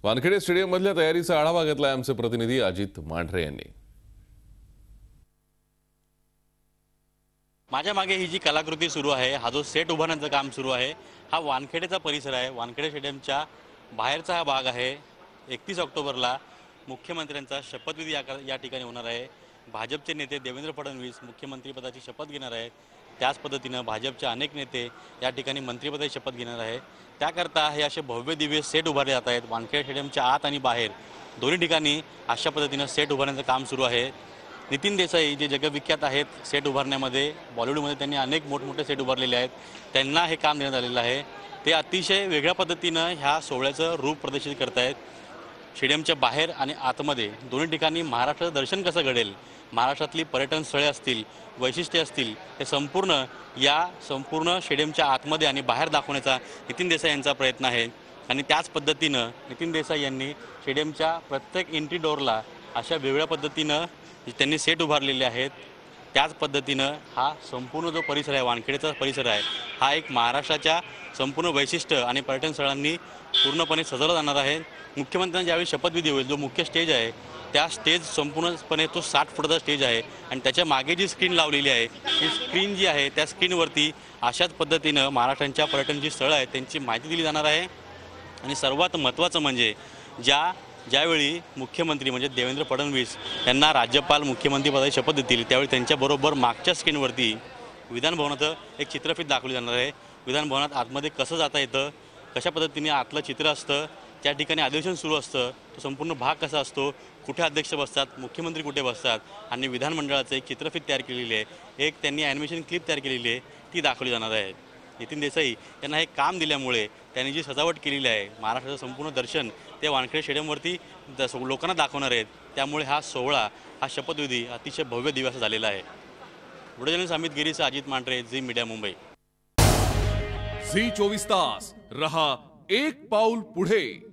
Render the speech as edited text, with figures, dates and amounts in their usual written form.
Wankhede stadium मधल्या तयारीचा आढावा घेतलाय आमचे प्रतिनिधी अजित मांढरे यांनी। माझ्या मागे ही जी कलाकृती सुरू आहे, हा जो सेट उभारण्याचं काम सुरू आहे, हा वानखेडेचा परिसर आहे। वानखेडे स्टेडियमच्या बाहेरचा हा भाग आहे। 31 ऑक्टोबरला मुख्यमंत्र्यांचा शपथविधी या ठिकाणी होणार आहे। भाजपचे नेते देवेंद्र फडणवीस मुख्यमंत्रीपदाची शपथ घेणार आहेत। त्याच पद्धतीनं भाजपचे अनेक नेते या ठिकाणी मंत्रिपदाची शपथ घेणार आहेत। त्याकरता हे असे भव्य दिव्य सेट उभारले जात आहेत। वानखेडे स्टेडियमच्या आत आणि बाहेर दोन्ही ठिकाणी अशा पद्धतीनं सेट उभारण्याचं काम सुरू आहे। नितीन देसाई जे जगविख्यात आहेत सेट उभारण्यामध्ये, बॉलिवूडमध्ये त्यांनी अनेक मोठमोठे सेट उभारलेले आहेत, त्यांना हे काम देण्यात आलेलं आहे। ते अतिशय वेगळ्या पद्धतीनं ह्या सोहळ्याचं रूप प्रदर्शित करतायत। स्टेडियमच्या बाहेर आणि आतमध्ये दोन्ही ठिकाणी महाराष्ट्राचं दर्शन कसं घडेल, महाराष्ट्रातली पर्यटन स्थळे असतील, वैशिष्ट्ये असतील, हे संपूर्ण स्टेडियमच्या आतमध्ये आणि बाहेर दाखवण्याचा नितीन देसाई यांचा प्रयत्न आहे। आणि त्याच पद्धतीनं नितीन देसाई यांनी स्टेडियमच्या प्रत्येक एंट्री डोअरला अशा वेगळ्या पद्धतीनं त्यांनी सेट उभारलेले आहेत। त्याच पद्धतीनं हा संपूर्ण जो परिसर आहे, वानखेडेचा परिसर आहे, हा एक महाराष्ट्राच्या संपूर्ण वैशिष्ट्य आणि पर्यटन स्थळांनी पूर्णपणे सजवला जाणार आहे। मुख्यमंत्र्यांचा ज्यावेळी शपथविधी होईल, जो मुख्य स्टेज आहे, त्या स्टेज संपूर्णपणे तो 60 फुटाचा स्टेज आहे आणि त्याच्या मागे जी स्क्रीन लावलेली आहे, ती स्क्रीन जी आहे त्या स्क्रीनवरती अशाच पद्धतीनं महाराष्ट्राच्या पर्यटन जी स्थळं आहेत त्यांची माहिती दिली जाणार आहे। आणि सर्वात महत्त्वाचं म्हणजे ज्यावेळी मुख्यमंत्री म्हणजे देवेंद्र फडणवीस यांना राज्यपाल मुख्यमंत्रीपदाची शपथ देतील, त्यावेळी त्यांच्याबरोबर मागच्या स्क्रीनवरती विधानभवनाचं एक चित्रफित दाखवली जाणार आहे। विधानभवनात आतमध्ये कसं जाता येतं, कशा पद्धतीने आतलं चित्र असतं, त्या ठिकाणी अधिवेशन सुरू असतं, तो संपूर्ण भाग कसा असतो, कुठे अध्यक्ष बसतात, मुख्यमंत्री कुठे बसतात, आणि विधानमंडळाचं एक चित्रफित तयार केलेली आहे, एक त्यांनी ॲनिमेशन क्लिप तयार केलेली आहे, ती दाखवली जाणार आहे। नितीन देसाई यांना हे काम दिल्यामुळे त्यांनी जी सजावट केलेली आहे, महाराष्ट्राचं संपूर्ण दर्शन ते वानखेडे स्टेडियमवरती लोकांना दाखवणार आहेत। त्यामुळे हा सोहळा, हा शपथविधी अतिशय भव्य दिवस झालेला आहे। व्हिडिओ जर्नलिस्ट अमित गिरीसह अजित मांढरे, झी मीडिया, मुंबई। झी 24 तास रहा एक पाऊल पुढे।